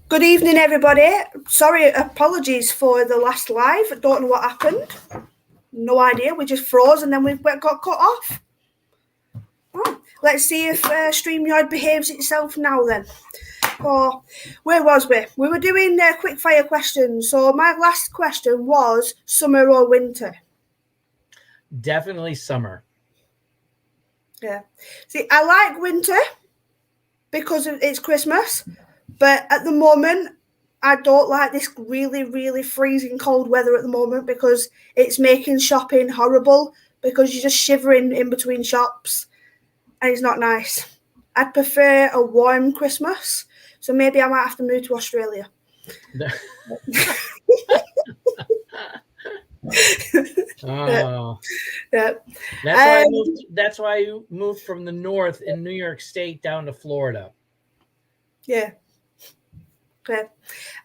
Good evening, everybody. Sorry, apologies for the last live. I don't know what happened. No idea. We just froze and then we got cut off. Oh, let's see if StreamYard behaves itself now then. Oh, where was we? We were doing quick fire questions. So my last question was summer or winter? Definitely summer. Yeah. See, I like winter because it's Christmas, but at the moment, I don't like this really, really freezing cold weather at the moment because it's making shopping horrible because you're just shivering in between shops and it's not nice. I'd prefer a warm Christmas, so maybe I might have to move to Australia. Oh, Yeah. That's why you moved from the north in New York State down to Florida. Yeah. Okay.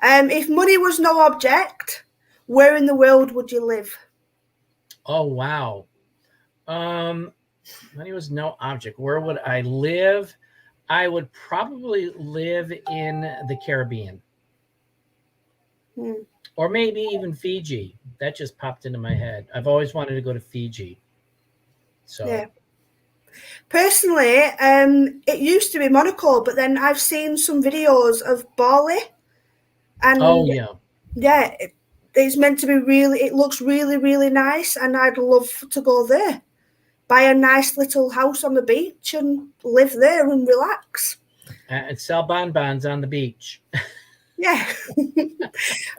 If money was no object, where in the world would you live? Oh wow. Money was no object. Where would I live? I would probably live in the Caribbean. Or maybe even Fiji. That just popped into my head. I've always wanted to go to Fiji. So yeah. Personally, it used to be Monaco, but then I've seen some videos of Bali. And yeah, it's meant to be really, it looks really, really nice. And I'd love to go there. Buy a nice little house on the beach and live there and relax. And sell bonbons on the beach. Yeah.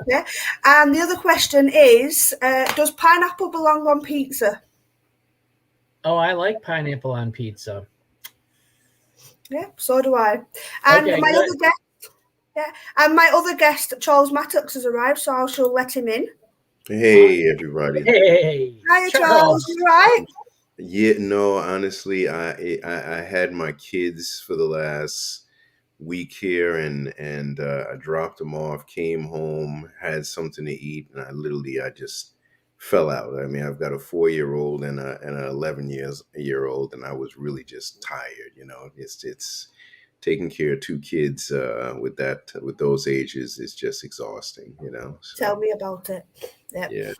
Yeah. And the other question is, does pineapple belong on pizza? Oh, I like pineapple on pizza. Yeah, so do I. And my other guest, Charles Mattocks, has arrived, so I shall let him in. Hey, everybody. Hey. Hi, Charles. You right? Yeah, no, honestly, I had my kids for the last week here, and I dropped them off, came home, had something to eat, and I just fell out. I mean, I've got a 4-year-old and an 11-year-old, and I was really just tired. You know, it's taking care of 2 kids with those ages is just exhausting. You know. So, tell me about it. Yep. Yeah.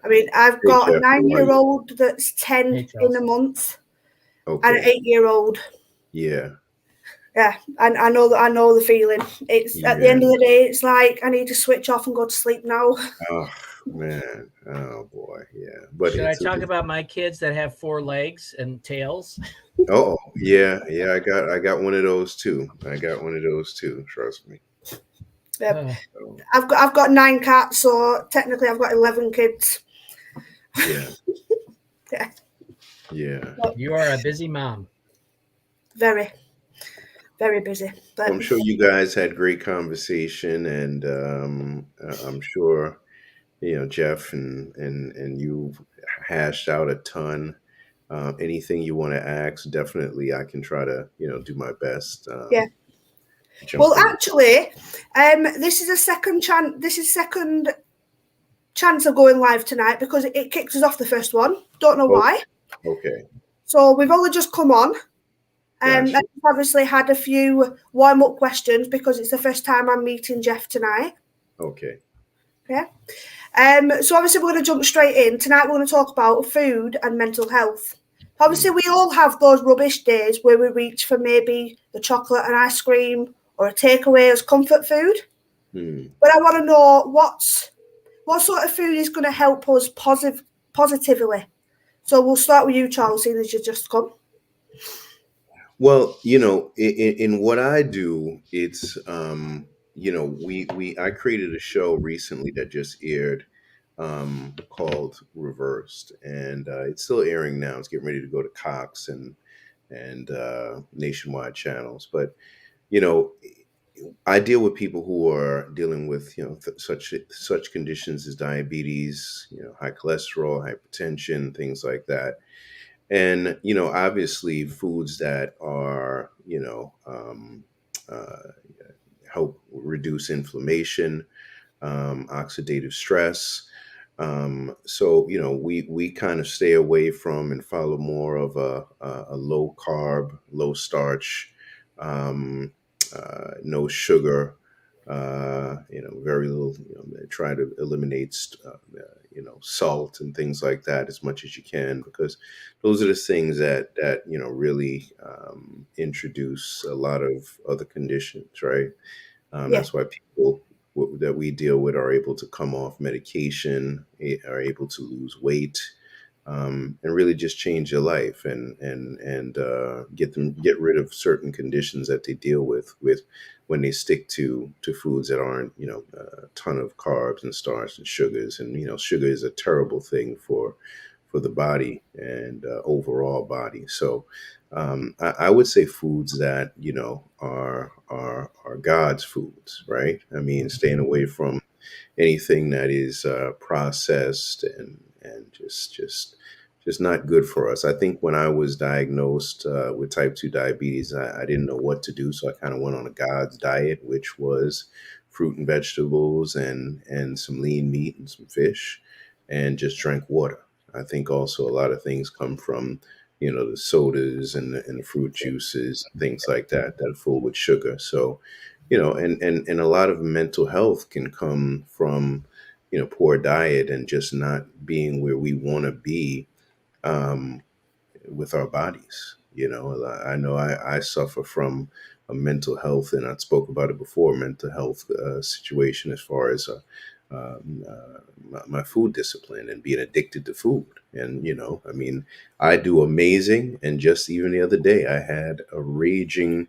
I mean, I've got a 9-year-old that's 10 in a month, and an 8-year-old. Yeah. Yeah, and I know the feeling. It's at the end of the day, it's like I need to switch off and go to sleep now. Oh man, oh boy, yeah. But should I talk about my kids that have 4 legs and tails? Oh yeah. I got one of those too. Trust me. Yep. I've got 9 cats, so technically I've got 11 kids. Yeah. Yeah. Yeah. You are a busy mom. Very. Very busy. But I'm sure you guys had great conversation, and I'm sure Jeff and you hashed out a ton. Anything you want to ask, definitely I can try to do my best. Yeah. Well, actually, this is a second chance. This is second chance of going live tonight because it kicked us off the first one. Don't know why. Okay. So we've only just come on. Gotcha. I've obviously had a few warm-up questions because it's the first time I'm meeting Jeff tonight. Okay. Yeah. So obviously we're going to jump straight in. Tonight we're going to talk about food and mental health. Obviously we all have those rubbish days where we reach for maybe the chocolate and ice cream or a takeaway as comfort food. But I want to know what sort of food is going to help us positively. So we'll start with you, Charles, seeing as you just come. Well, in what I do, it's I created a show recently that just aired called Reversed, and it's still airing now. It's getting ready to go to Cox and nationwide channels. But I deal with people who are dealing with such conditions as diabetes, high cholesterol, hypertension, things like that. And obviously foods that are help reduce inflammation, oxidative stress. So we kind of stay away from and follow more of a low carb, low starch no sugar, very little. Try to eliminate, salt and things like that as much as you can, because those are the things that really introduce a lot of other conditions, right? Yeah. That's why people that we deal with are able to come off medication, are able to lose weight, and really just change their life, and get rid of certain conditions that they deal with when they stick to foods that aren't a ton of carbs and starch and sugars. And sugar is a terrible thing for the body and overall body. So I would say foods that are God's foods, right? I mean, staying away from anything that is processed and just not good for us. I think when I was diagnosed with type 2 diabetes, I didn't know what to do, so I kind of went on a God's diet, which was fruit and vegetables and some lean meat and some fish, and just drank water. I think also a lot of things come from the sodas and the fruit juices and things like that are full with sugar. So and a lot of mental health can come from poor diet and just not being where we want to be um, with our bodies. I know I suffer from a mental health, and I spoke about it before, mental health situation as far as my food discipline and being addicted to food. And I mean, I do amazing, and just even the other day I had a raging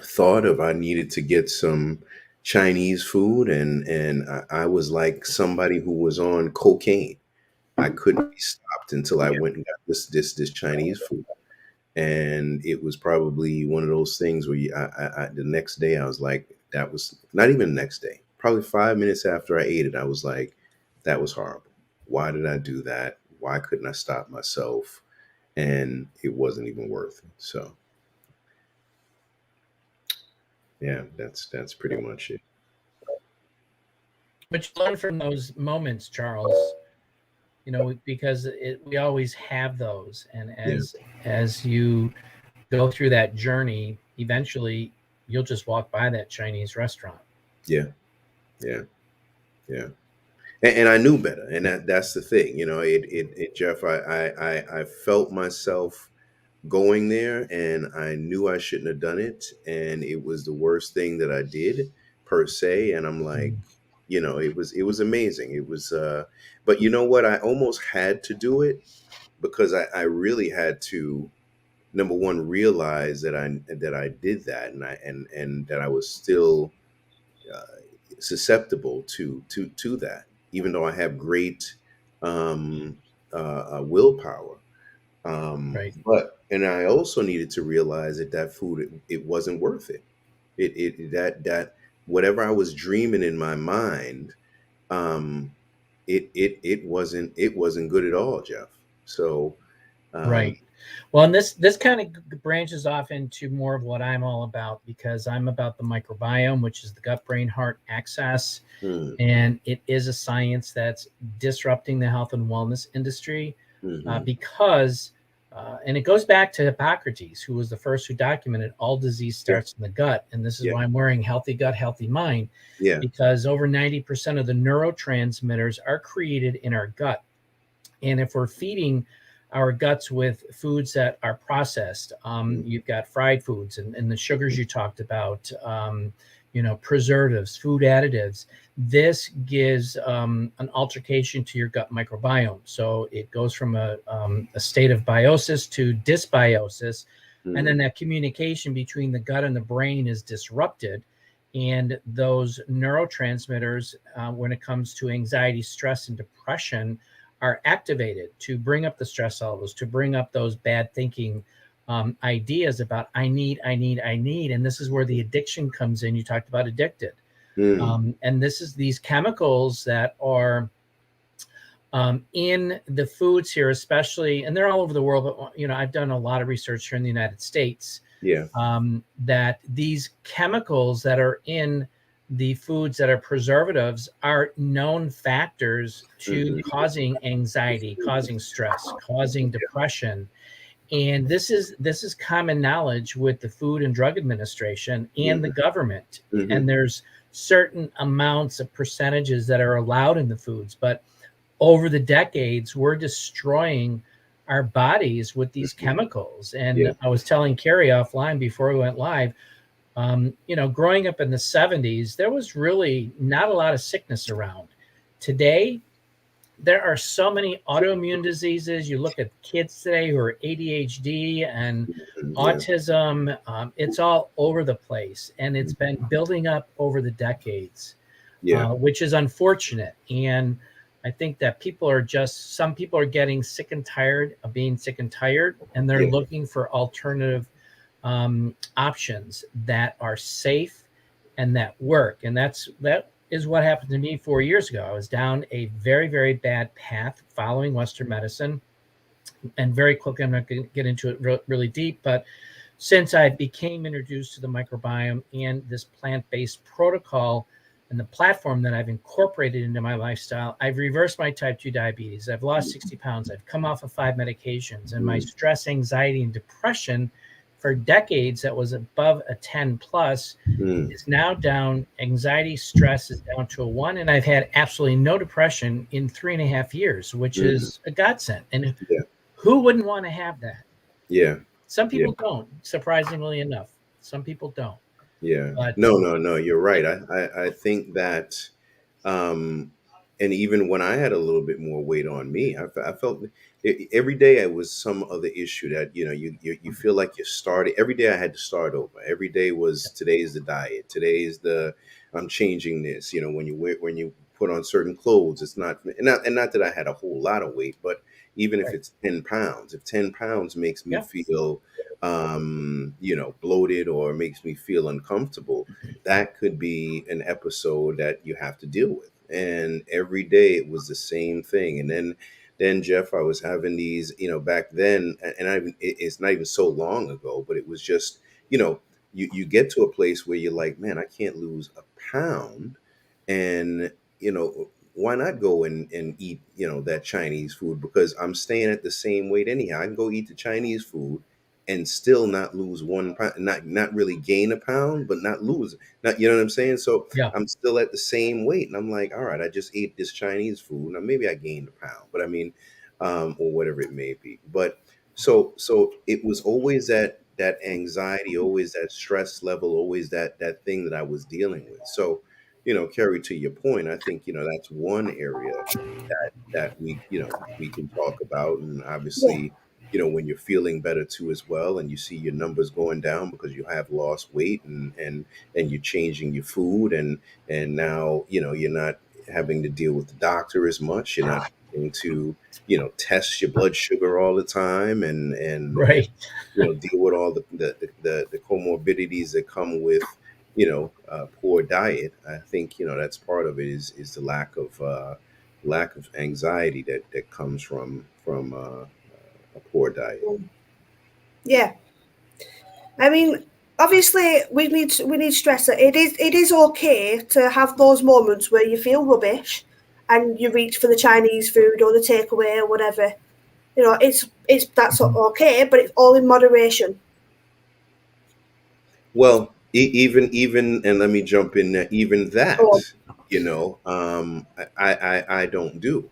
thought of I needed to get some Chinese food, and I was like somebody who was on cocaine. I couldn't be stopped until I went and got this Chinese food. And it was probably one of those things where the next day I was like, that was not even the next day, probably 5 minutes after I ate it, I was like, that was horrible. Why did I do that? Why couldn't I stop myself? And it wasn't even worth it. So yeah, that's pretty much it. But you learn from those moments, Charles, because we always have those. And Yeah, as you go through that journey, eventually you'll just walk by that Chinese restaurant. yeah, yeah, yeah. And I knew better, and that's the thing. Jeff, I felt myself going there, and I knew I shouldn't have done it, and it was the worst thing that I did per se. And I'm like, it was amazing. It was but you know what, I almost had to do it because I really had to, number one, realize that I did that, and that I was still uh, susceptible to that, even though I have great um willpower. Right. But and I also needed to realize that food, it wasn't worth it. That whatever I was dreaming in my mind, um, it wasn't good at all, Jeff. So um, Right. Well, and this kind of branches off into more of what I'm all about, because I'm about the microbiome, which is the gut brain heart axis. mm, And it is a science that's disrupting the health and wellness industry mhm, because, and it goes back to Hippocrates, who was the first who documented all disease yeah, starts in the gut. And this is yeah, why I'm wearing healthy gut, healthy mind, yeah, because over 90% of the neurotransmitters are created in our gut. And if we're feeding our guts with foods that are processed, mm, you've got fried foods and the sugars you talked about, preservatives, food additives. This gives an altercation to your gut microbiome. So it goes from a state of biosis to dysbiosis. And then mm, that communication between the gut and the brain is disrupted. And those neurotransmitters, when it comes to anxiety, stress, and depression, are activated to bring up the stress levels, to bring up those bad thinking ideas about I need. And this is where the addiction comes in. You talked about addicted. mm, And this is these chemicals that are in the foods here, especially, and they're all over the world. But, I've done a lot of research here in the United States yeah, that these chemicals that are in the foods that are preservatives are known factors to mhm, causing anxiety, causing stress, causing depression. And this is common knowledge with the Food and Drug Administration and the government. And there's certain amounts of percentages that are allowed in the foods, but over the decades, we're destroying our bodies with these chemicals. And I was telling Kerry offline before we went live, growing up in the 70s, there was really not a lot of sickness around. Today, there are so many autoimmune diseases. You look at kids today who are ADHD and autism. It's all over the place, and it's been building up over the decades, which is unfortunate. And I think that some people are getting sick and tired of being sick and tired, and they're looking for alternative options that are safe and that work. And that is what happened to me 4 years ago. I was down a very, very bad path following Western medicine, and very quickly, I'm not going to get into it really deep, but since I became introduced to the microbiome and this plant-based protocol and the platform that I've incorporated into my lifestyle, I've reversed my type 2 diabetes. I've lost 60 pounds. I've come off of 5 medications, and my stress, anxiety, and depression for decades that was above a 10 plus is now down. Anxiety, stress is down to a 1. And I've had absolutely no depression in 3.5 years, which is a godsend. And who wouldn't want to have that? Yeah. Some people don't, surprisingly enough. Some people don't. Yeah. But no, you're right. I think that, and even when I had a little bit more weight on me, I felt every day I was some other issue that, you feel like you're starting. Every day I had to start over. Every day was, today's the diet. Today's I'm changing this. When you put on certain clothes, it's not that I had a whole lot of weight, but even if it's 10 pounds, if 10 pounds makes me feel, bloated or makes me feel uncomfortable, that could be an episode that you have to deal with. And every day it was the same thing. And then Jeff, I was having these, back then, and it's not even so long ago, but it was just, you get to a place where you're like, man, I can't lose a pound. And, why not go and eat, that Chinese food? Because I'm staying at the same weight anyhow. I can go eat the Chinese food and still not lose 1 pound, not really gain a pound, but not lose, you know what I'm saying? So I'm still at the same weight, and I'm like, all right, I just ate this Chinese food. Now maybe I gained a pound, but I mean, or whatever it may be. But so it was always that anxiety, always that stress level, always that thing that I was dealing with. So, Kerry, to your point, I think, that's one area that we can talk about. And obviously, when you're feeling better too as well, and you see your numbers going down because you have lost weight, and you're changing your food, and now, you're not having to deal with the doctor as much. You're not having to, test your blood sugar all the time, and deal with all the comorbidities that come with, poor diet. I think, that's part of it is the lack of anxiety that comes from a poor diet. Yeah. I mean, obviously we need stress. It is okay to have those moments where you feel rubbish and you reach for the Chinese food or the takeaway or whatever. That's okay, but it's all in moderation. Well, even, and let me jump in there. Even that, I don't do,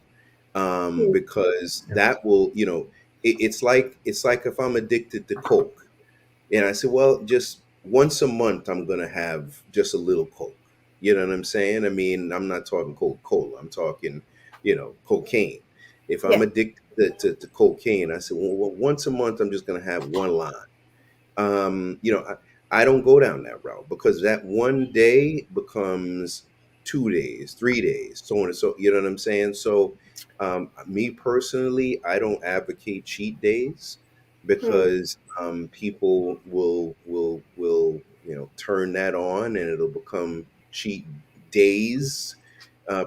because that will, it's like if I'm addicted to Coke, and I said, well, just once a month, I'm gonna have just a little Coke. You know what I'm saying? I mean, I'm not talking Coca-Cola. I'm talking, cocaine. If I'm addicted to cocaine, I said, well, once a month, I'm just gonna have one line. I don't go down that route, because that one day becomes 2 days, 3 days, so on and so. You know what I'm saying? So, me personally, I don't advocate cheat days, because people will turn that on, and it'll become cheat days,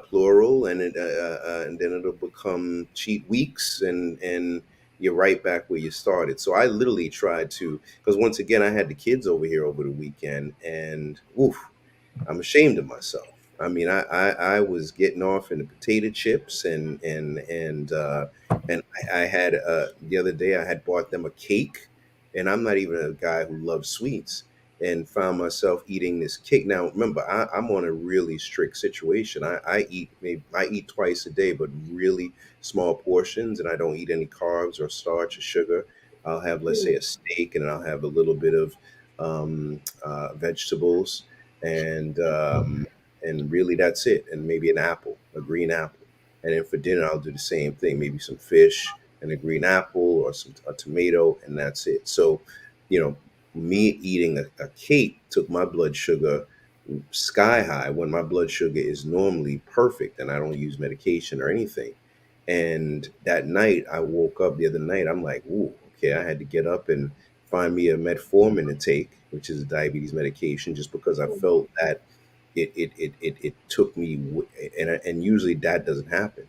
plural, and then it'll become cheat weeks, and you're right back where you started. So I literally tried to, because once again, I had the kids over here over the weekend, and I'm ashamed of myself. I mean, I was getting off in the potato chips and I had the other day I had bought them a cake, and I'm not even a guy who loves sweets, and found myself eating this cake. Now, remember, I'm on a really strict situation. I eat twice a day, but really small portions, and I don't eat any carbs or starch or sugar. I'll have, let's say, a steak, and I'll have a little bit of vegetables, and um, and really that's it, and maybe an apple, a green apple. And then for dinner, I'll do the same thing, maybe some fish and a green apple or a tomato, and that's it. So, you know, me eating a cake took my blood sugar sky high when my blood sugar is normally perfect and I don't use medication or anything. And that night, I woke up the other night, I'm like, ooh, okay, I had to get up and find me a metformin to take, which is a diabetes medication, just because I felt that it took me, and usually that doesn't happen,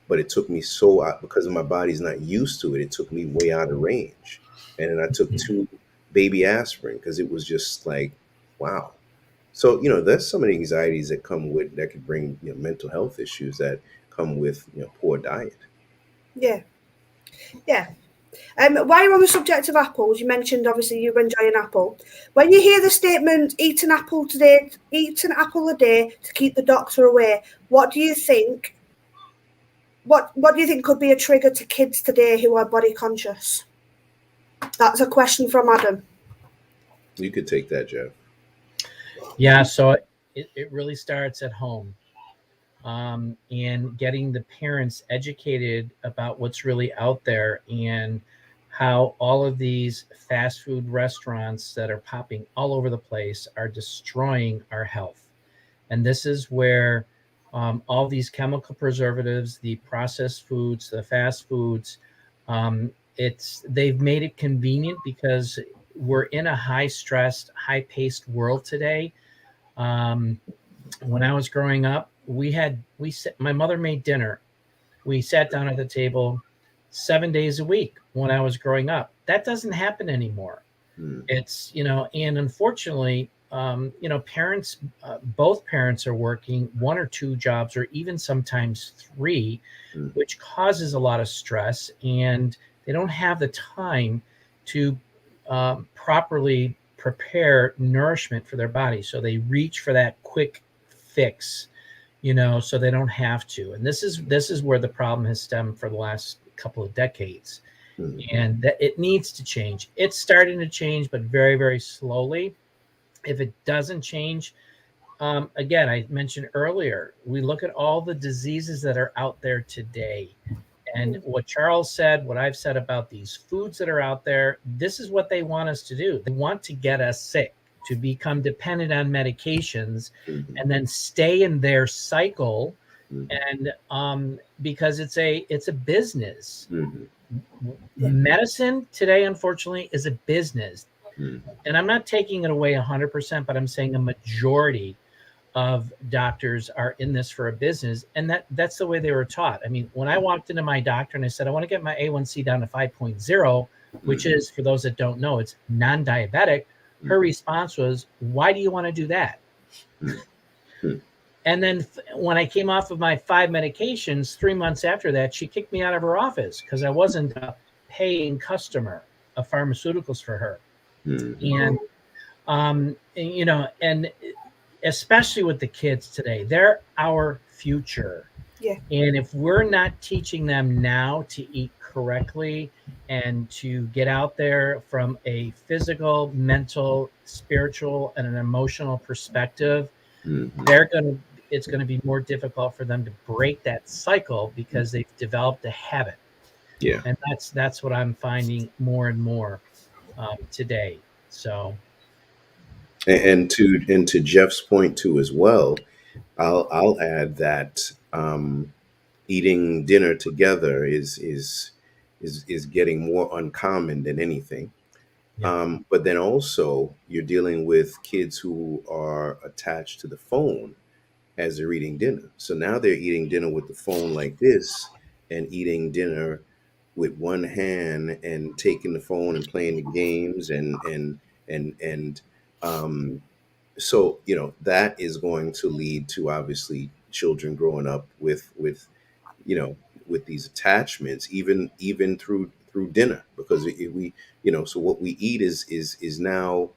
but it took me so out because my body's not used to it. It took me way out of range, and then I took two baby aspirin because it was just like, wow. So there's some of the anxieties that come with that could bring mental health issues that come with poor diet. Yeah, yeah. While you're on the subject of apples, you mentioned obviously you enjoy an apple. When you hear the statement "eat an apple today, eat an apple a day to keep the doctor away," what do you think? What do you think could be a trigger to kids today who are body conscious? That's a question from Adam. You could take that, Jeff. Yeah, so it really starts at home, and getting the parents educated about what's really out there and how all of these fast food restaurants that are popping all over the place are destroying our health. And this is where all these chemical preservatives, the processed foods, the fast foods, they've made it convenient because we're in a high stressed, high paced world today. Um, when I was growing up, my mother made dinner. We sat down at the table 7 days a week when I was growing up. That doesn't happen anymore. Mm, It's, and unfortunately, parents, both parents are working one or two jobs, or even sometimes three, mm, which causes a lot of stress, and they don't have the time to properly prepare nourishment for their body. So they reach for that quick fix, so they don't have to. And this is where the problem has stemmed for the last couple of decades, mm, and that it needs to change. It's starting to change, but very, very slowly. If it doesn't change, again, I mentioned earlier, we look at all the diseases that are out there today. And what Charles said, what I've said about these foods that are out there, this is what they want us to do. They want to get us sick, to become dependent on medications, mhm, and then stay in their cycle. mhm, And because it's a business. mhm, Yeah. Medicine today, unfortunately, is a business. mhm, And I'm not taking it away 100%, but I'm saying a majority of doctors are in this for a business, and that's the way they were taught. I mean, when I walked into my doctor and I said I want to get my A1C down to 5.0, which mhm, is, for those that don't know, it's non-diabetic, her mhm, response was, "Why do you want to do that?" mhm, mhm, And then when I came off of my 5 medications, 3 months after that, she kicked me out of her office because I wasn't a paying customer of pharmaceuticals for her. mhm. And and especially with the kids today, they're our future. Yeah. And if we're not teaching them now to eat correctly and to get out there from a physical, mental, spiritual, and an emotional perspective, Mhm. they're going to it's going to be more difficult for them to break that cycle because they've developed a habit. Yeah. And that's what I'm finding more and more today. So And to Jeff's point too as well, I'll add that eating dinner together is getting more uncommon than anything. yeah. But then also you're dealing with kids who are attached to the phone as they're eating dinner. So now they're eating dinner with the phone like this, and eating dinner with one hand and taking the phone and playing the games and um So that is going to lead to obviously children growing up with you know with these attachments, even through dinner, because we so what we eat is now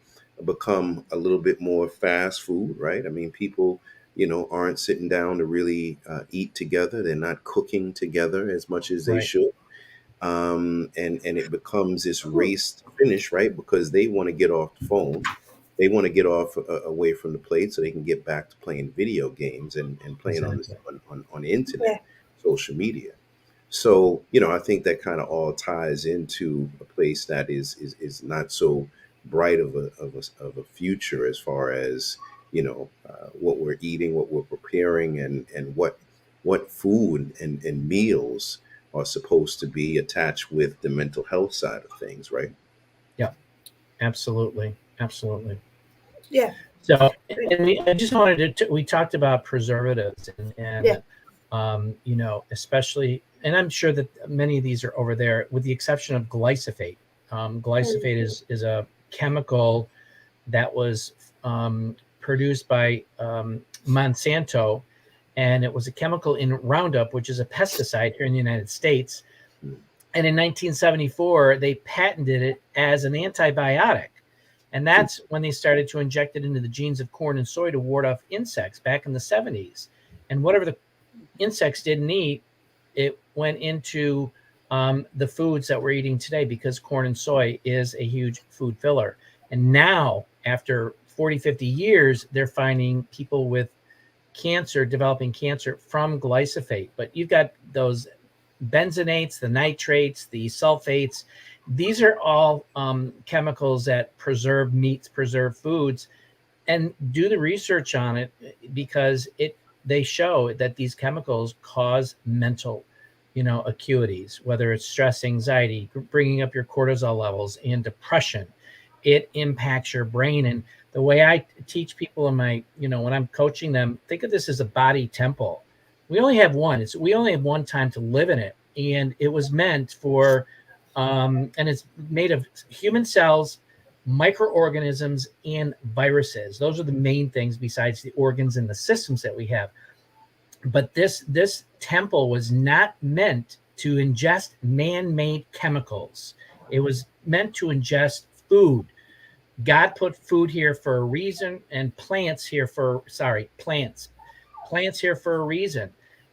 become a little bit more fast food, right? I mean, people aren't sitting down to really eat together. They're not cooking together as much as they Right. should. And it becomes this race to finish, right? Because they want to get off the phone, they want to get off away from the plate so they can get back to playing video games and playing on this Exactly. on the internet, Yeah. social media. So I think that kind of all ties into a place that is not so bright of a future, as far as what we're eating, what we're preparing, and what food and meals are supposed to be attached with the mental health side of things, right? Yeah, absolutely. Absolutely. Yeah. So, and I just wanted to, we talked about preservatives Yeah. especially, and I'm sure that many of these are over there, with the exception of glyphosate. Glyphosate is a chemical that was produced by Monsanto, and it was a chemical in Roundup, which is a pesticide here in the United States. And in 1974, they patented it as an antibiotic. And that's when they started to inject it into the genes of corn and soy to ward off insects back in the 70s. And whatever the insects didn't eat, it went into the foods that we're eating today, because corn and soy is a huge food filler. And now, after 40, 50 years, they're finding people with cancer, developing cancer from glyphosate. But you've got those benzonates, the nitrates, the sulfates. These are all chemicals that preserve meats, preserve foods, and do the research on it, because they show that these chemicals cause mental acuities, whether it's stress, anxiety, bringing up your cortisol levels, and depression. It impacts your brain. And the way I teach people in my, when I'm coaching them, think of this as a body temple. We only have one. We only have one time to live in it, and it was meant for, and it's made of human cells, microorganisms, and viruses. Those are the main things, besides the organs and the systems that we have. But this temple was not meant to ingest man-made chemicals. It was meant to ingest food. God put food here for a reason, and plants here for a reason.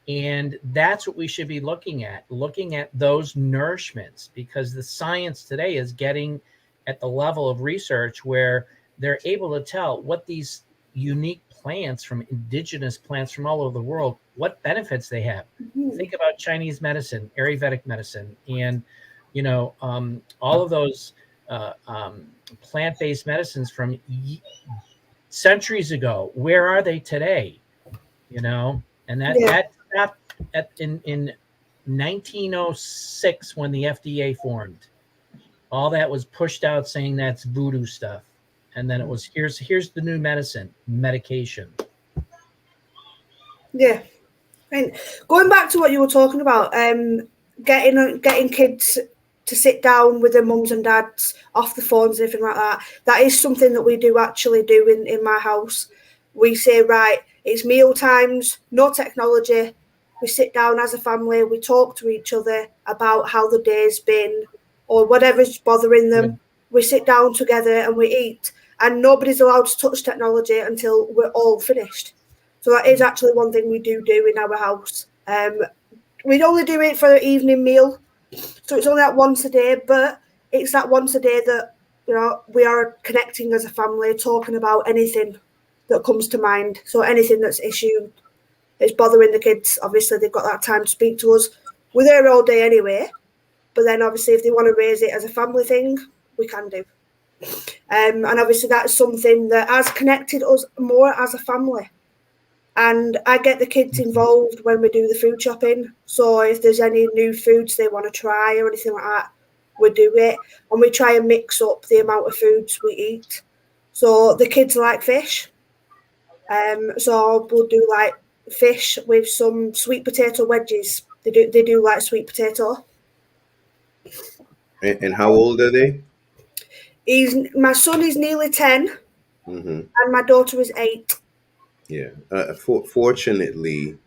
And that's what we should be looking at those nourishments, because the science today is getting at the level of research where they're able to tell what these unique plants, from indigenous plants from all over the world, what benefits they have. Think about Chinese medicine, Ayurvedic medicine, and all of those plant-based medicines from centuries ago. Where are they today? And that stopped in 1906, when the FDA formed. All that was pushed out, saying that's voodoo stuff. And then it was, here's the new medication. Yeah. And going back to what you were talking about, getting kids to sit down with their mums and dads off the phones, anything like that, that is something that we do actually do in my house. We say, right, it's meal times, no technology. We sit down as a family, we talk to each other about how the day's been or whatever's bothering them. Good. We sit down together and we eat, and nobody's allowed to touch technology until we're all finished. So that is actually one thing we do in our house. We'd only do it for the evening meal, so it's only that once a day, but it's that once a day that we are connecting as a family, talking about anything that comes to mind. So anything that's issue, it's bothering the kids. Obviously, they've got that time to speak to us. We're there all day anyway, but then obviously if they want to raise it as a family thing, we can do. And obviously that's something that has connected us more as a family. And I get the kids involved when we do the food shopping. So if there's any new foods they want to try or anything like that, we do it. And we try and mix up the amount of foods we eat. So the kids like fish. So we'll do like fish with some sweet potato wedges. They do like sweet potato. And how old are they? My son is nearly 10, Mm-hmm. and my daughter is 8. Yeah. Fortunately,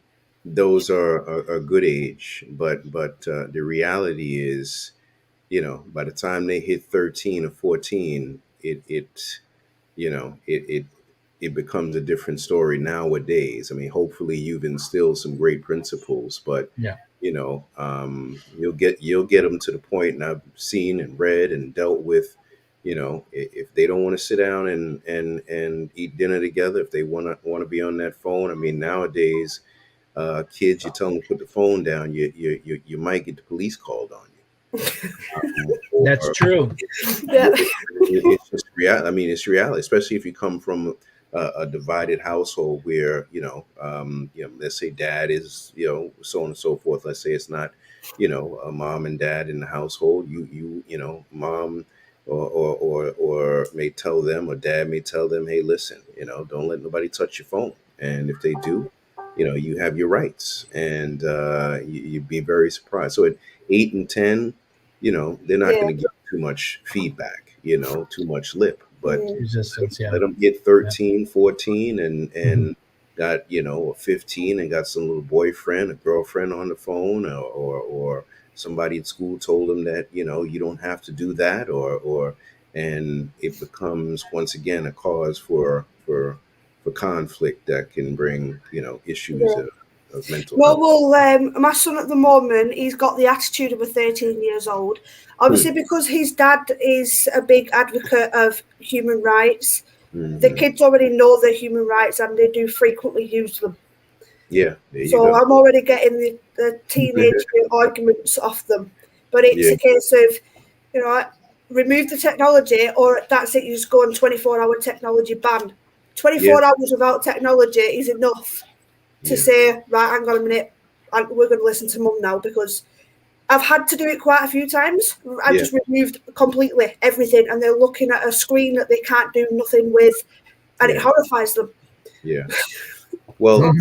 those are a good age, but the reality is, by the time they hit 13 or 14, it becomes a different story nowadays. I mean, hopefully you've instilled some great principles, but Yeah. you'll get them to the point, and I've seen and read and dealt with. If they don't want to sit down and eat dinner together, if they want to be on that phone. I mean, nowadays, kids, you tell them to put the phone down, you might get the police called on you. That's Or true. Yeah. it's just reality. I mean, it's reality, especially if you come from a divided household where let's say dad is so on and so forth. Let's say it's not a mom and dad in the household. Mom or may tell them, or dad may tell them, hey, listen, don't let nobody touch your phone, and if they do, you have your rights, and you'd be very surprised. So at 8 and 10, they're not Yeah. going to give too much feedback, too much lip, but Mm. Resistance. Yeah. let them get 13, 14, and Mhm. got, a 15 and got some little boyfriend, a girlfriend on the phone, or somebody at school told them that, you don't have to do that, and it becomes once again a cause for conflict that can bring, issues Yeah. of mental No, health. well, my son at the moment, he's got the attitude of a 13 years old. Obviously, because his dad is a big advocate of human rights, the Mm-hmm. kids already know their human rights and they do frequently use them. Yeah, there you So go. I'm already getting the teenage arguments off them. But it's Yeah, a case of, remove the technology, or that's it, you just go on 24-hour technology ban. yeah, 24 hours without technology is enough to yeah, say, right, hang on a minute, we're going to listen to mum now, because I've had to do it quite a few times. I yeah, just removed completely everything, and they're looking at a screen that they can't do nothing with, and it yeah, horrifies them. yeah. Well,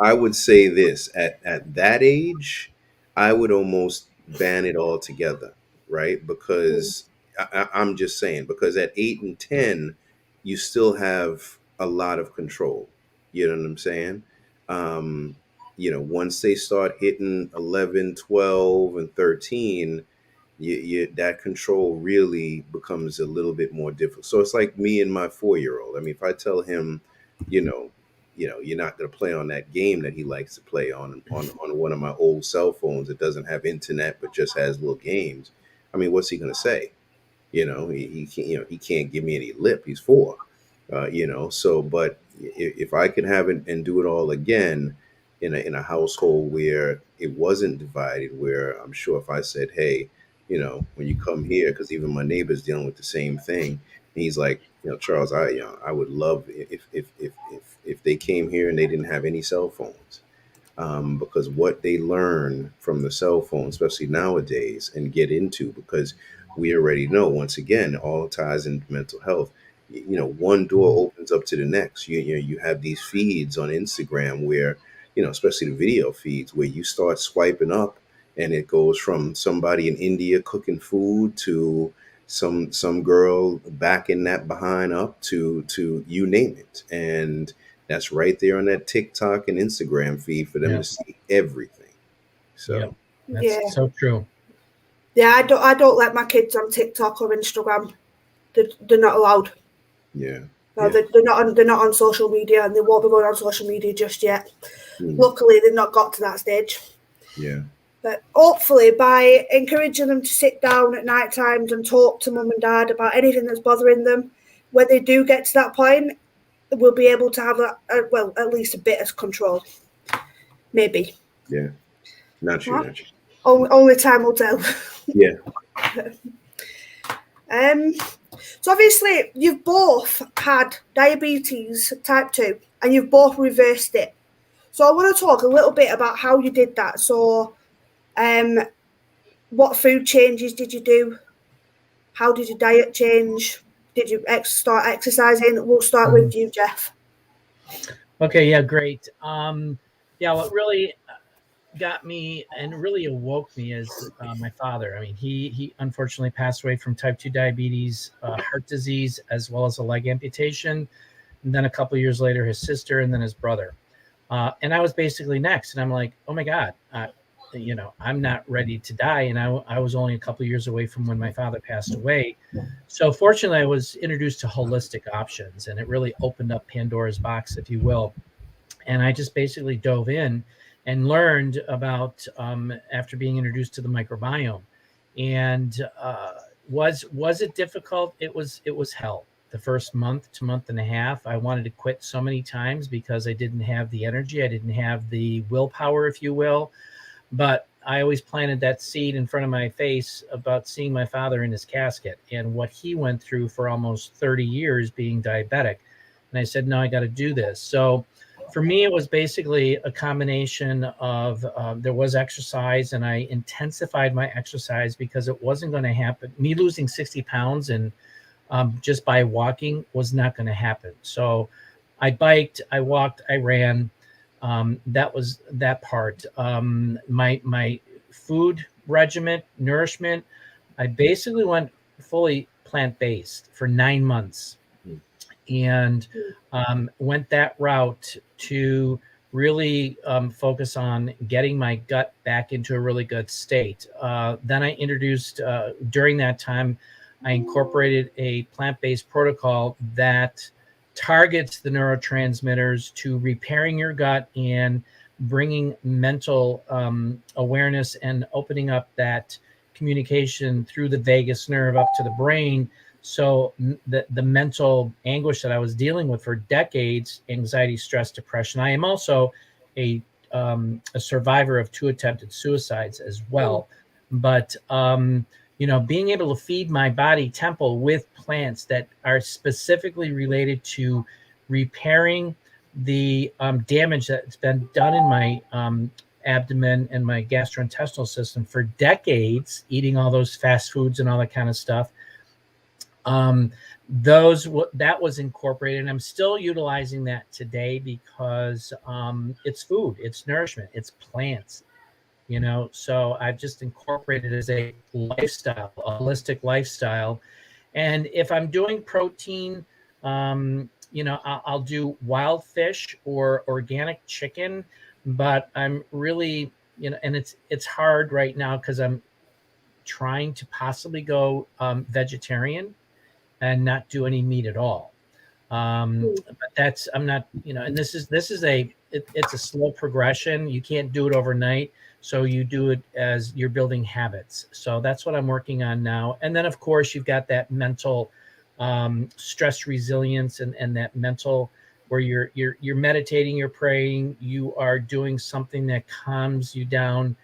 I would say this, at that age, I would almost ban it altogether, right? Mm. Because I'm just saying, because at 8 and 10, you still have a lot of control. You know what I'm saying? Um, once they start hitting 11, 12, and 13, that control really becomes a little bit more difficult. So it's like me and my 4-year-old. I mean, if I tell him, you know, you're not going to play on that game that he likes to play on one of my old cell phones that doesn't have internet but just has little games. I mean, what's he going to say? He can't. He can't give me any lip. He's 4. So, but if I could have it and do it all again in a household where it wasn't divided, where I'm sure if I said, hey, when you come here, because even my neighbor's dealing with the same thing, and he's like, Charles, I would love if they came here and they didn't have any cell phones, because what they learn from the cell phone, especially nowadays, and get into, because we already know, once again, all ties into mental health. One door opens up to the next. You have these feeds on Instagram where, especially the video feeds, where you start swiping up, and it goes from somebody in India cooking food to some girl backing that behind up to you name it, and that's right there on that TikTok and Instagram feed for them Yeah. to see everything. Yep. So That's Yeah. so true. Yeah, I don't let my kids on TikTok or Instagram. They're not allowed. yeah, No, yeah, they're not on social media, and they won't be going on social media just yet. mm, Luckily, they've not got to that stage. yeah, But hopefully, by encouraging them to sit down at night times and talk to mum and dad about anything that's bothering them, when they do get to that point, we'll be able to have at least a bit of control. Maybe. yeah. Not you, Huh? not you. Only time will tell. Yeah. Um, so obviously, you've both had diabetes type 2, and you've both reversed it. So I want to talk a little bit about how you did that. So, what food changes did you do? How did your diet change? Did you start exercising? We'll start with you, Jeff. Okay. Yeah. Great. Yeah. What really got me and really awoke me is my father. I mean, he unfortunately passed away from type 2 diabetes, heart disease, as well as a leg amputation. And then a couple of years later, his sister, and then his brother. And I was basically next. And I'm like, oh my God, I'm not ready to die. And I was only a couple of years away from when my father passed away. So fortunately, I was introduced to holistic options, and it really opened up Pandora's box, if you will. And I just basically dove in and learned about after being introduced to the microbiome. And was it difficult? It was hell. The first month to month and a half, I wanted to quit so many times because I didn't have the energy, I didn't have the willpower, if you will. But I always planted that seed in front of my face about seeing my father in his casket and what he went through for almost 30 years being diabetic. And I said, no, I got to do this. So for me, it was basically a combination of there was exercise, and I intensified my exercise because it wasn't going to happen. Me losing 60 pounds and just by walking was not going to happen. So I biked, I walked, I ran. That was that part. My food regimen, nourishment, I basically went fully plant-based for 9 months, and went that route to really focus on getting my gut back into a really good state. Then I introduced, during that time, I incorporated a plant-based protocol that targets the neurotransmitters to repairing your gut and bringing mental awareness and opening up that communication through the vagus nerve up to the brain. So the mental anguish that I was dealing with for decades, anxiety, stress, depression. I am also a survivor of 2 attempted suicides as well. But being able to feed my body temple with plants that are specifically related to repairing the damage that's been done in my abdomen and my gastrointestinal system for decades, eating all those fast foods and all that kind of stuff. That was incorporated, and I'm still utilizing that today because it's food, it's nourishment, it's plants. So I've just incorporated it as a lifestyle, a holistic lifestyle. And if I'm doing protein, I'll do wild fish or organic chicken, but I'm really, and it's hard right now because I'm trying to possibly go vegetarian and not do any meat at all. But I'm not, and this is it's a slow progression. You can't do it overnight. So you do it as you're building habits. So that's what I'm working on now. And then of course you've got that mental stress resilience and that mental where you're meditating, you're praying, you are doing something that calms you down,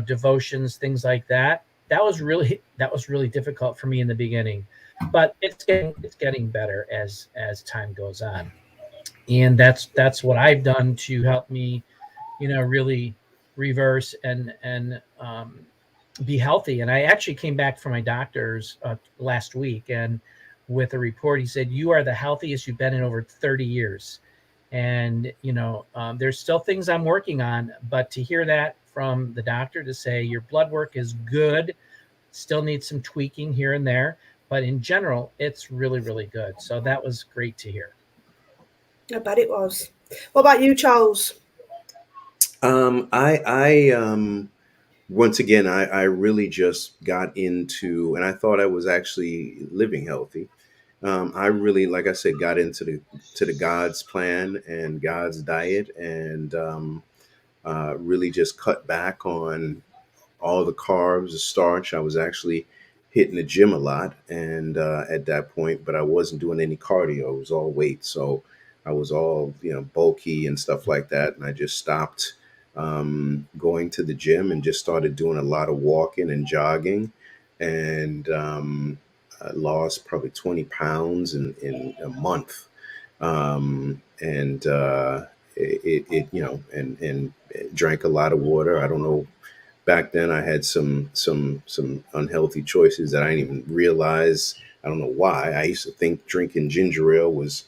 devotions, things like that. That was really difficult for me in the beginning, but it's getting better as time goes on. And that's what I've done to help me, really reverse and be healthy. And I actually came back from my doctor's last week, and with a report, he said, you are the healthiest you've been in over 30 years. And, there's still things I'm working on, but to hear that from the doctor to say your blood work is good, still needs some tweaking here and there, but in general, it's really, really good. So that was great to hear. I bet it was. What about you, Charles? I once again, I really just got into, and I thought I was actually living healthy. I really, like I said, got into the God's plan and God's diet, and really just cut back on all the carbs, the starch. I was actually hitting the gym a lot, and at that point, but I wasn't doing any cardio. It was all weight, so I was all bulky and stuff like that, and I just stopped going to the gym and just started doing a lot of walking and jogging, and I lost probably 20 pounds in a month, and and drank a lot of water. I don't know. Back then, I had some unhealthy choices that I didn't even realize. I don't know why. I used to think drinking ginger ale was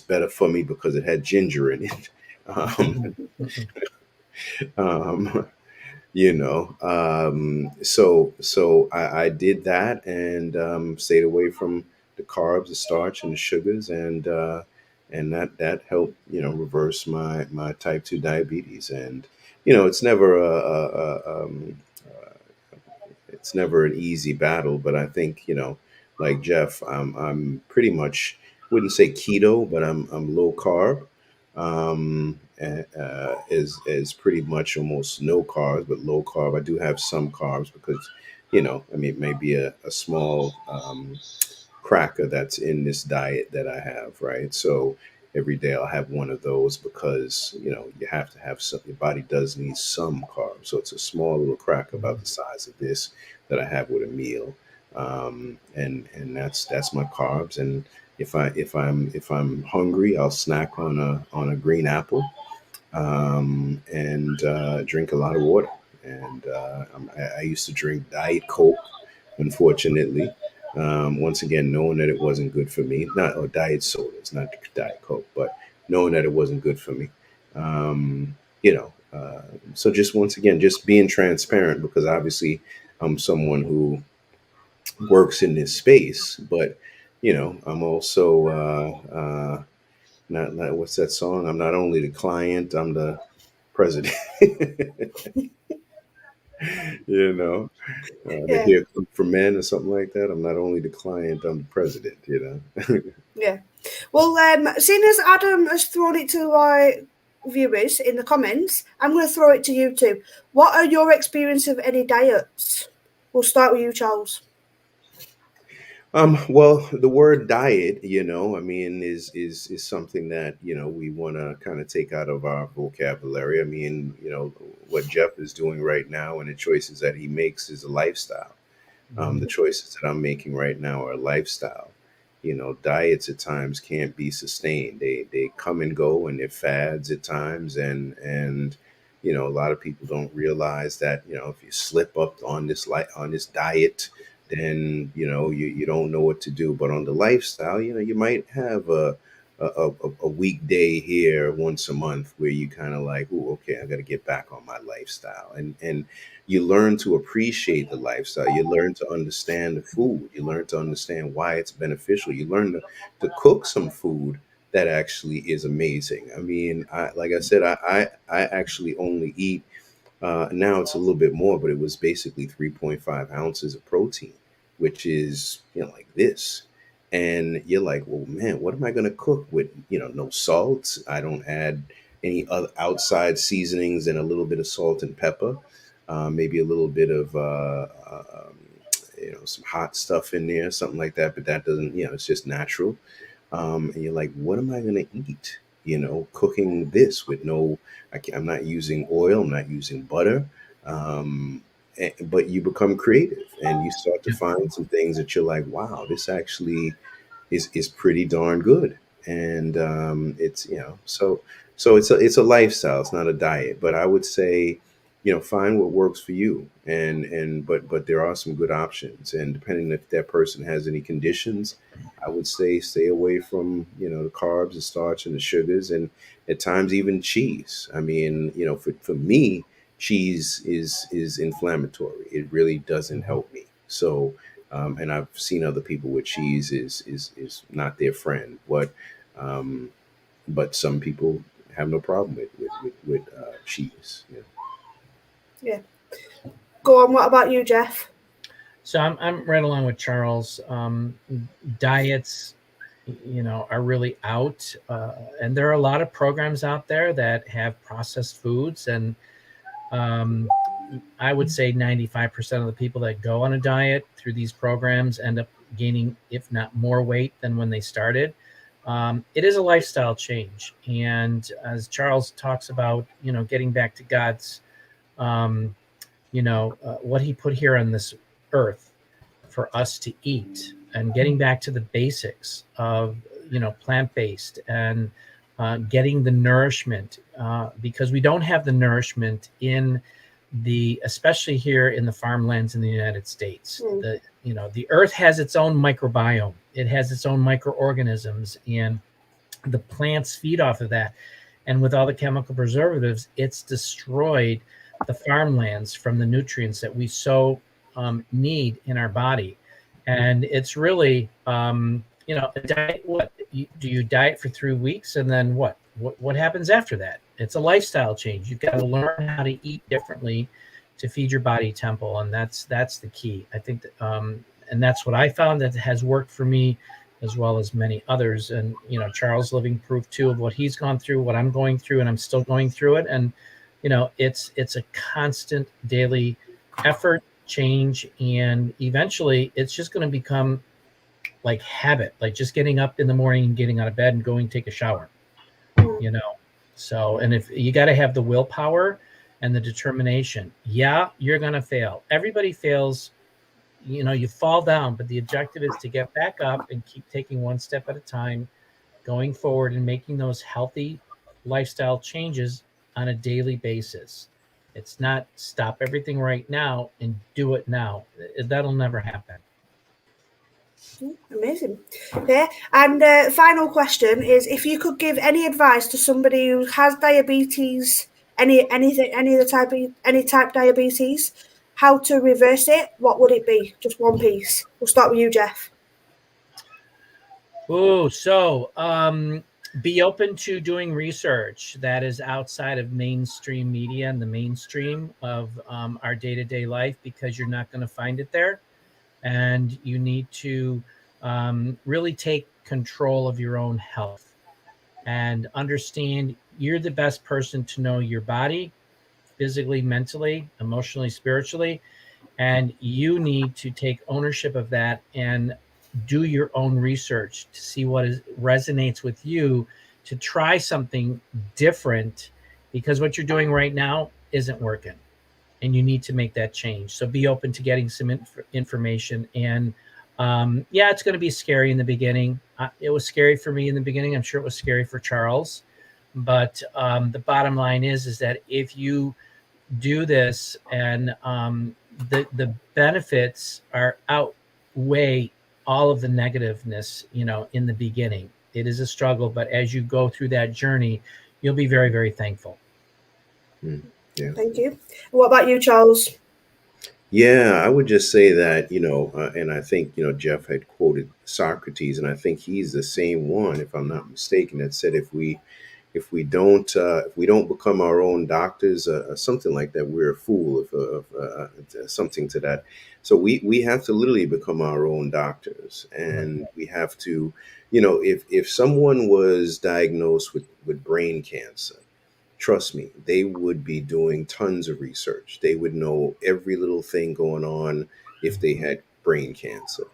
better for me because it had ginger in it. um, so I did that and stayed away from the carbs, the starch, and the sugars, and that helped reverse my type 2 diabetes. And it's never it's never an easy battle, but I think like Jeff, I'm pretty much, wouldn't say keto, but I'm low carb. Is pretty much almost no carbs, but low carb. I do have some carbs because I mean, it may be a small cracker that's in this diet that I have, right? So every day I'll have one of those because you have to have some. Your body does need some carbs, so it's a small little cracker about the size of this that I have with a meal, and that's my carbs. And if I'm hungry, I'll snack on a green apple, and drink a lot of water. And I used to drink Diet Coke, unfortunately. Once again, knowing that it wasn't good for me, not or diet sodas, not Diet Coke, but knowing that it wasn't good for me. Um, so just once again, just being transparent because obviously I'm someone who works in this space, but I'm also not what's that song? I'm not only the client, I'm the president. you know, the Yeah, Here Cook for Men or something like that. I'm not only the client, I'm the president. yeah. Well, seeing as Adam has thrown it to our viewers in the comments, I'm going to throw it to you too. What are your experience of any diets? We'll start with you, Charles. Well, the word diet, I mean, is something that we want to kind of take out of our vocabulary. I mean, what Jeff is doing right now and the choices that he makes is a lifestyle. The choices that I'm making right now are a lifestyle. Diets at times can't be sustained. They come and go, and they're fads at times, and a lot of people don't realize that if you slip up on this diet, then you don't know what to do. But on the lifestyle, you might have a weekday here once a month where you kind of like, oh, okay, I got to get back on my lifestyle, and you learn to appreciate the lifestyle. You learn to understand the food. You learn to understand why it's beneficial. You learn to cook some food that actually is amazing. I mean, like I said, I actually only eat now it's a little bit more, but it was basically 3.5 ounces of protein, which is, like this. And you're like, well, man, what am I going to cook with, no salt? I don't add any other outside seasonings and a little bit of salt and pepper, maybe a little bit of, some hot stuff in there, something like that. But that doesn't, it's just natural. And you're like, what am I going to eat? Cooking this with no, I'm not using oil, I'm not using butter. But you become creative and you start to Yeah. find some things that you're like, wow, this actually is pretty darn good. And it's so it's a lifestyle. It's not a diet, but I would say find what works for you. And there are some good options, and depending if that person has any conditions, I would say stay away from the carbs, the starch, and the sugars, and at times even cheese. I mean, for me, cheese is inflammatory. It really doesn't help me. So and I've seen other people where cheese is not their friend. Um, but some people have no problem with cheese. Yeah. Yeah. Go on. What about you, Jeff? So I'm right along with Charles. Diets, are really out, and there are a lot of programs out there that have processed foods, and I would say 95% of the people that go on a diet through these programs end up gaining, if not more weight than when they started. It is a lifestyle change, and as Charles talks about, getting back to God's, what He put here on this earth for us to eat, and getting back to the basics of plant-based, and getting the nourishment, because we don't have the nourishment especially here in the farmlands in the United States. The earth has its own microbiome, it has its own microorganisms, and the plants feed off of that. And with all the chemical preservatives, it's destroyed the farmlands from the nutrients that we so need in our body. And it's really, a diet. Do you diet for 3 weeks and then what happens after that? It's a lifestyle change. You've got to learn how to eat differently to feed your body temple, and that's the key. I think that, and that's what I found that has worked for me, as well as many others. And Charles living proof too of what he's gone through, what I'm going through, and I'm still going through it. And it's a constant daily effort, change, and eventually it's just going to become like habit, like just getting up in the morning and getting out of bed and going take a shower. So, and if you got to have the willpower and the determination, you're going to fail. Everybody fails. You fall down, but the objective is to get back up and keep taking one step at a time, going forward and making those healthy lifestyle changes on a daily basis. It's not stop everything right now and do it now. That'll never happen. Amazing. Yeah. And final question is, if you could give any advice to somebody who has diabetes, any type diabetes, how to reverse it, what would it be? Just one piece. We'll start with you, Jeff. Be open to doing research that is outside of mainstream media and the mainstream of our day-to-day life, because you're not going to find it there. And you need to really take control of your own health and understand you're the best person to know your body, physically, mentally, emotionally, spiritually. And you need to take ownership of that and do your own research to see what resonates with you, to try something different, because what you're doing right now isn't working. And you need to make that change. So be open to getting some information. And it's going to be scary in the beginning. It was scary for me in the beginning. I'm sure it was scary for Charles. But the bottom line is that if you do this, and the benefits outweigh all of the negativeness, in the beginning. It is a struggle, but as you go through that journey, you'll be very, very thankful. Yeah. Thank you. What about you, Charles? Yeah, I would just say that, and I think, Jeff had quoted Socrates, and I think he's the same one, if I'm not mistaken, that said, if we don't become our own doctors, something like that, we're a fool, something to that. So we have to literally become our own doctors, and we have to, if someone was diagnosed with brain cancer, trust me, they would be doing tons of research. They would know every little thing going on if they had brain cancer.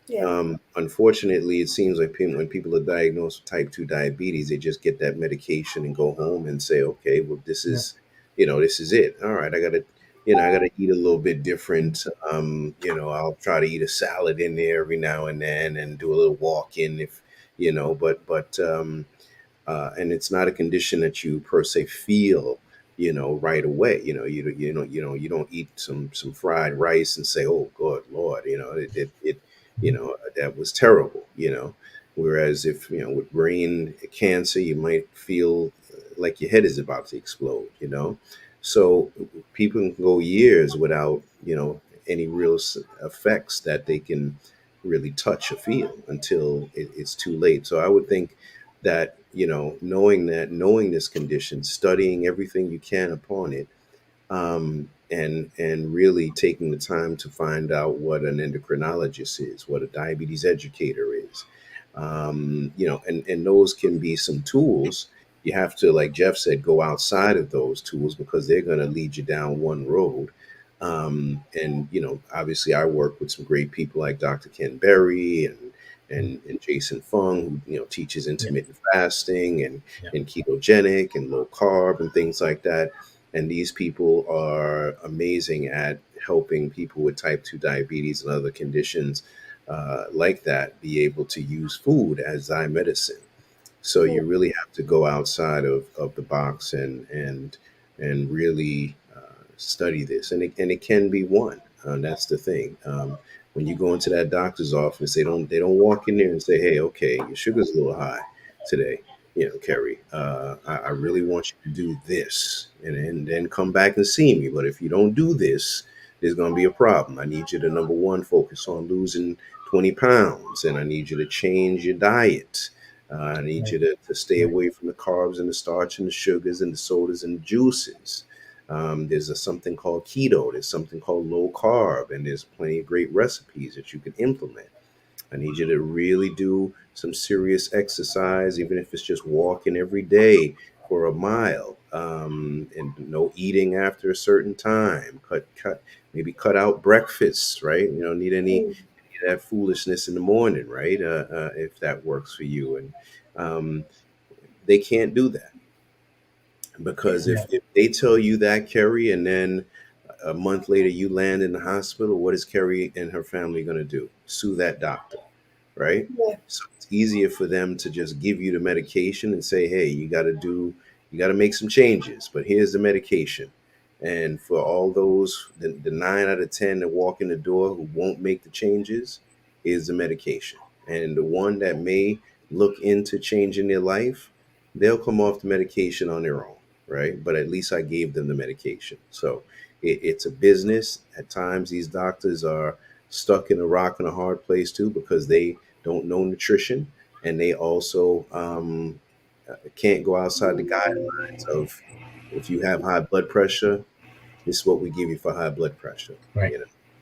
Yeah. Unfortunately, it seems like when people are diagnosed with type 2 diabetes, they just get that medication and go home and say, okay, well, this is it. All right, I gotta eat a little bit different. I'll try to eat a salad in there every now and then and do a little walk in and it's not a condition that you per se feel, right away. You don't eat some fried rice and say, "Oh, good Lord," that was terrible. Whereas if with brain cancer, you might feel like your head is about to explode. So people can go years without any real effects that they can really touch or feel until it's too late. So I would think that knowing this condition, studying everything you can upon it, and really taking the time to find out what an endocrinologist is, what a diabetes educator is, and those can be some tools. You have to, like Jeff said, go outside of those tools, because they're going to lead you down one road. And obviously I work with some great people like Dr. Ken Berry and Jason Fung, who teaches intermittent fasting and ketogenic and low carb and things like that. And these people are amazing at helping people with type 2 diabetes and other conditions like that be able to use food as thy medicine. So you really have to go outside of the box and really study this. And it can be won. That's the thing. When you go into that doctor's office, they don't walk in there and say, "Hey, okay, your sugar's a little high today." Kerry, I really want you to do this, and then come back and see me. But if you don't do this, there's going to be a problem. I need you to, number one, focus on losing 20 pounds, and I need you to change your diet. I need you to stay away from the carbs and the starch and the sugars and the sodas and the juices. There's something called keto. There's something called low carb, and there's plenty of great recipes that you can implement. I need you to really do some serious exercise, even if it's just walking every day for a mile, and no eating after a certain time. Maybe cut out breakfast, right? You don't need any of that foolishness in the morning, right? If that works for you. And they can't do that because if they tell you that, Kerry, and then a month later you land in the hospital, what is Kerry and her family going to do? Sue that doctor, right? Yeah. So it's easier for them to just give you the medication and say, hey, you got to make some changes, but here's the medication. And for all those, the 9 out of 10 that walk in the door who won't make the changes, is the medication. And the one that may look into changing their life, they'll come off the medication on their own, right? But at least I gave them the medication. So it's a business. At times, these doctors are stuck in a rock and a hard place too, because they don't know nutrition, and they also can't go outside the guidelines of, if you have high blood pressure, this is what we give you for high blood pressure. Right.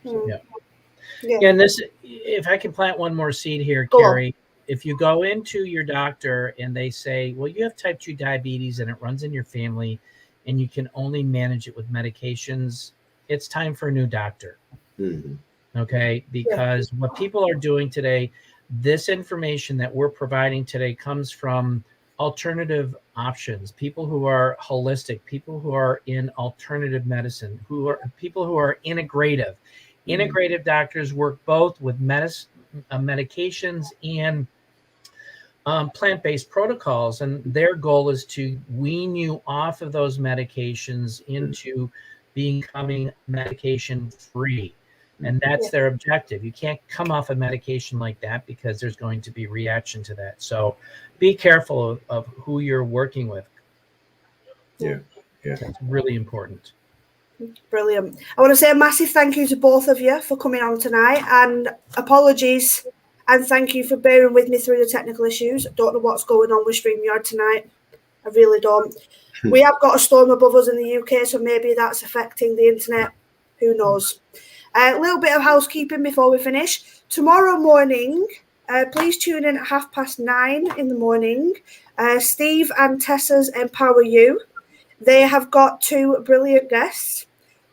Yeah. And this, if I can plant one more seed here, Kerry, if you go into your doctor and they say, well, you have type 2 diabetes and it runs in your family and you can only manage it with medications, it's time for a new doctor. Okay. Because what people are doing today, this information that we're providing today comes from alternative options, people who are holistic, people who are in alternative medicine, people who are integrative. Integrative doctors work both with medications and plant-based protocols, and their goal is to wean you off of those medications into becoming medication-free. And that's their objective. You can't come off a medication like that because there's going to be reaction to that. So be careful of who you're working with. It's really important. Brilliant. I want to say a massive thank you to both of you for coming on tonight, and apologies and thank you for bearing with me through the technical issues. I don't know what's going on with StreamYard tonight. I really don't. We have got a storm above us in the UK, so maybe that's affecting the internet. Who knows? A little bit of housekeeping before we finish. Tomorrow morning, please tune in at 9:30 in the morning. Steve and Tessa's Empower You. They have got 2 brilliant guests.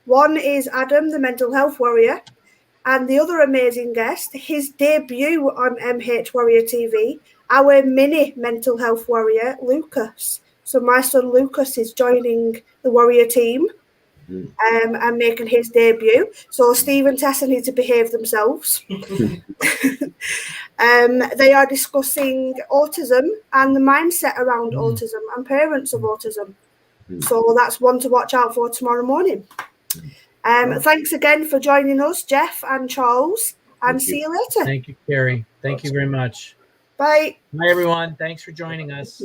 One is Adam, the mental health warrior, and the other amazing guest, his debut on MH Warrior TV, our mini mental health warrior, Lucas. So my son Lucas is joining the warrior team and making his debut. So Steve and Tessa need to behave themselves. They are discussing autism and the mindset around autism and parents of autism. So that's one to watch out for tomorrow morning. Thanks again for joining us, Jeff and Charles, and see you later. Thank you, Kerry. Thank you very much. Bye. Bye, everyone. Thanks for joining us.